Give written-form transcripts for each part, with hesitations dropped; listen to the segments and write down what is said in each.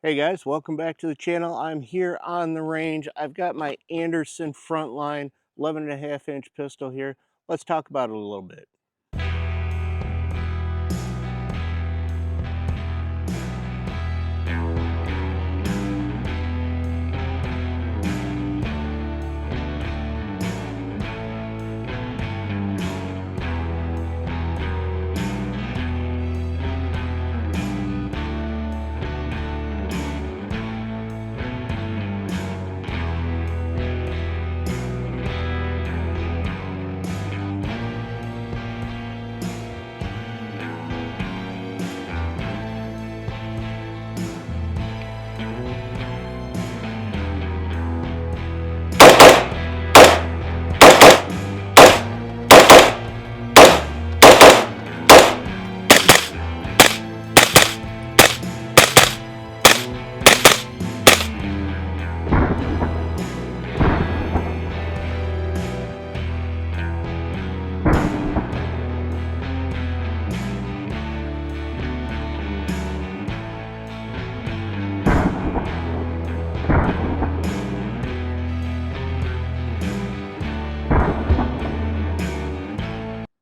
Hey guys, welcome back to the channel. I'm here on the range. I've got my Anderson Frontline 11.5-inch pistol here. Let's talk about it a little bit.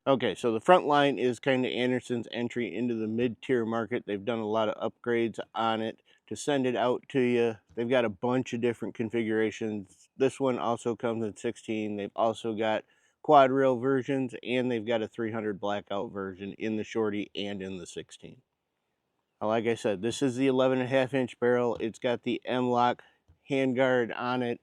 Okay, so the Frontline is kind of Anderson's entry into the mid-tier market. They've done a lot of upgrades on it to send it out to you. They've got a bunch of different configurations. This one also comes in 16. They've also got quad rail versions, and they've got a 300 blackout version in the shorty and in the 16. Like I said, this is the 11.5-inch barrel. It's got the M-LOK handguard on it.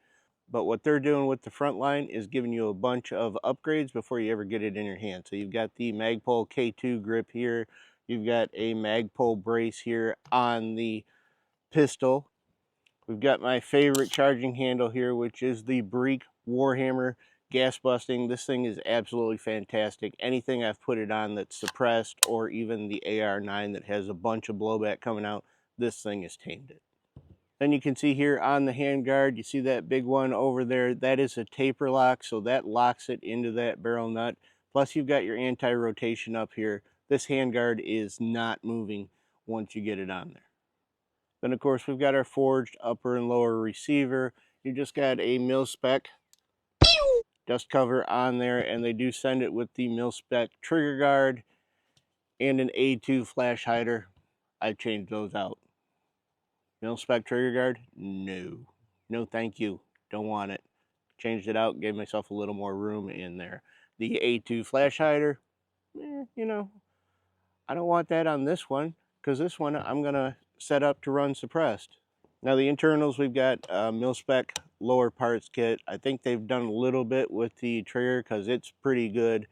But what they're doing with the Frontline is giving you a bunch of upgrades before you ever get it in your hand. So you've got the Magpul K2 grip here. You've got a Magpul brace here on the pistol. We've got my favorite charging handle here, which is the Breek Warhammer gas busting. This thing is absolutely fantastic. Anything I've put it on that's suppressed, or even the AR9 that has a bunch of blowback coming out, this thing has tamed it. Then you can see here on the handguard, you see that big one over there, that is a taper lock, so that locks it into that barrel nut. Plus you've got your anti-rotation up here. This handguard is not moving once you get it on there. Then of course we've got our forged upper and lower receiver. You just got a mil-spec dust cover on there, and they do send it with the mil-spec trigger guard and an A2 flash hider. I changed those out. Mil-spec trigger guard? No. No thank you. Don't want it. Changed it out, gave myself a little more room in there. The A2 flash hider, you know, I don't want that on this one, because this one I'm going to set up to run suppressed. Now the internals, we've got mil-spec lower parts kit. I think they've done a little bit with the trigger because it's pretty good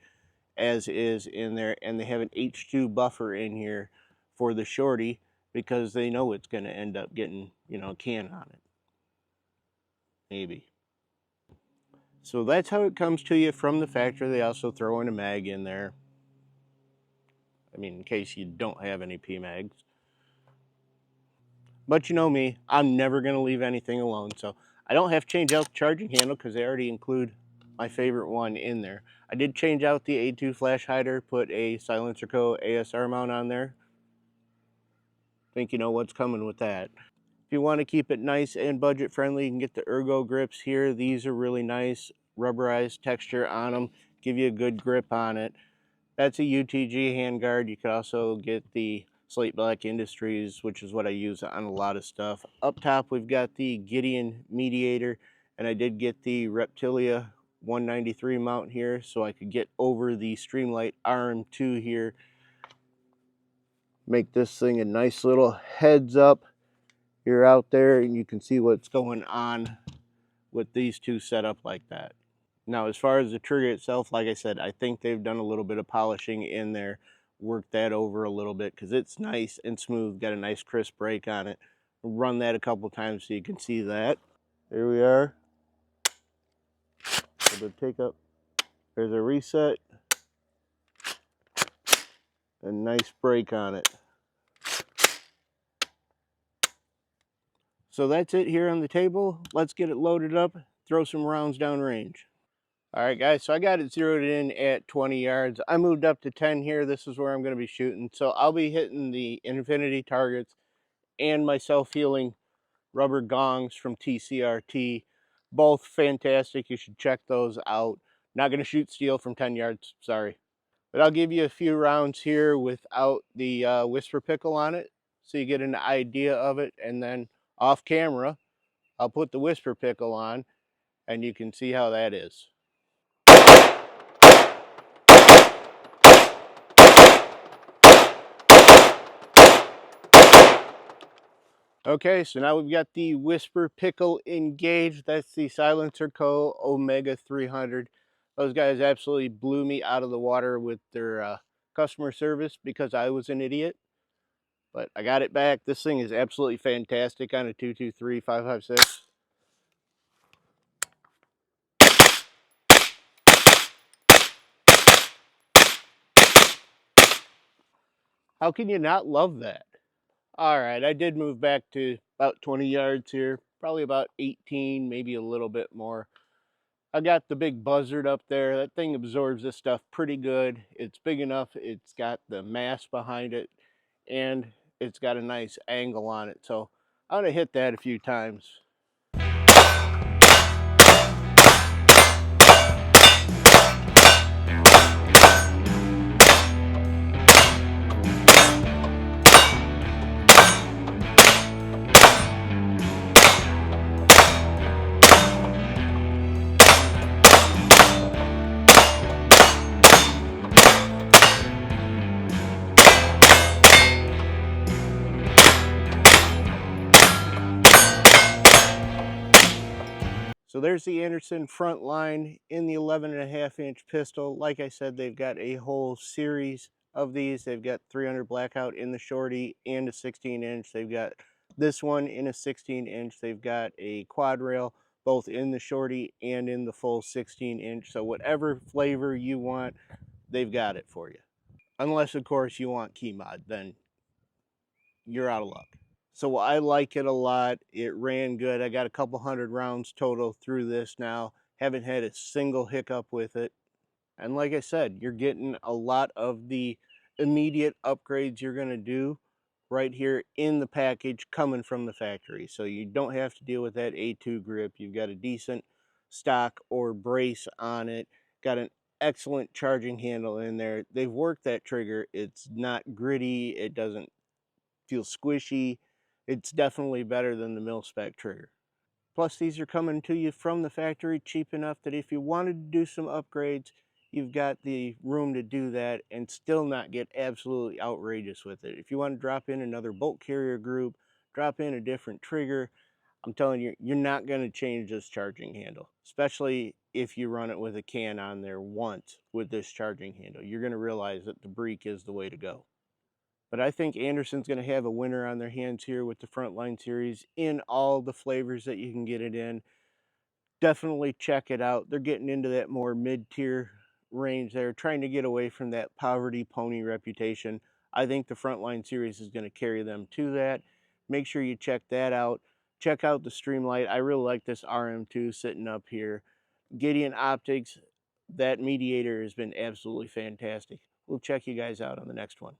as is in there. And they have an H2 buffer in here for the shorty because they know it's going to end up getting, a can on it. Maybe. So that's how it comes to you from the factory. They also throw in a mag in there. I mean, in case you don't have any PMags. But you know me, I'm never going to leave anything alone. So I don't have to change out the charging handle because they already include my favorite one in there. I did change out the A2 flash hider, put a Silencer Co. ASR mount on there. Think you know what's coming with that. If you want to keep it nice and budget friendly, you can get the Ergo grips here. These are really nice, rubberized texture on them, give you a good grip on it. That's a UTG handguard. You could also get the Slate Black Industries, which is what I use on a lot of stuff. Up top, we've got the Gideon Mediator, and I did get the Reptilia 193 mount here, so I could get over the Streamlight RM2 here. Make this thing a nice little heads up. You're out there and you can see what's going on with these two set up like that. Now, as far as the trigger itself, like I said, I think they've done a little bit of polishing in there, worked that over a little bit because it's nice and smooth, got a nice crisp break on it. Run that a couple times so you can see that. There we are. A little bit of take up. There's a reset. A nice break on it. So that's it here on the table. Let's get it loaded up, throw some rounds downrange. All right, guys, so I got it zeroed in at 20 yards. I moved up to 10 here. This is where I'm going to be shooting. So I'll be hitting the infinity targets and my self-healing rubber gongs from TCRT. Both fantastic. You should check those out. Not going to shoot steel from 10 yards, sorry. But I'll give you a few rounds here without the whisper pickle on it, so you get an idea of it, and then off camera, I'll put the whisper pickle on, and you can see how that is. Okay, so now we've got the whisper pickle engaged. That's the Silencer Co. Omega 300. Those guys absolutely blew me out of the water with their customer service because I was an idiot. But I got it back. This thing is absolutely fantastic on a 223 5.56. How can you not love that? All right, I did move back to about 20 yards here, probably about 18, maybe a little bit more. I got the big buzzard up there. That thing absorbs this stuff pretty good. It's big enough. It's got the mass behind it, and it's got a nice angle on it. So I'm gonna hit that a few times. So there's the Anderson Frontline in the 11.5-inch pistol. Like I said, they've got a whole series of these. They've got 300 blackout in the shorty and a 16-inch. They've got this one in a 16-inch. They've got a quad rail both in the shorty and in the full 16-inch. So whatever flavor you want, they've got it for you. Unless, of course, you want key mod, then you're out of luck. So I like it a lot. It ran good. I got a couple hundred rounds total through this now. Haven't had a single hiccup with it. And like I said, you're getting a lot of the immediate upgrades you're going to do right here in the package coming from the factory. So you don't have to deal with that A2 grip. You've got a decent stock or brace on it. Got an excellent charging handle in there. They've worked that trigger. It's not gritty. It doesn't feel squishy. It's definitely better than the mil-spec trigger. Plus, these are coming to you from the factory cheap enough that if you wanted to do some upgrades, you've got the room to do that and still not get absolutely outrageous with it. If you want to drop in another bolt carrier group, drop in a different trigger, I'm telling you, you're not going to change this charging handle, especially if you run it with a can on there once with this charging handle. You're going to realize that the Breek is the way to go. But I think Anderson's going to have a winner on their hands here with the Frontline Series in all the flavors that you can get it in. Definitely check it out. They're getting into that more mid-tier range. They're trying to get away from that poverty pony reputation. I think the Frontline Series is going to carry them to that. Make sure you check that out. Check out the Streamlight. I really like this RM2 sitting up here. Gideon Optics, that mediator has been absolutely fantastic. We'll check you guys out on the next one.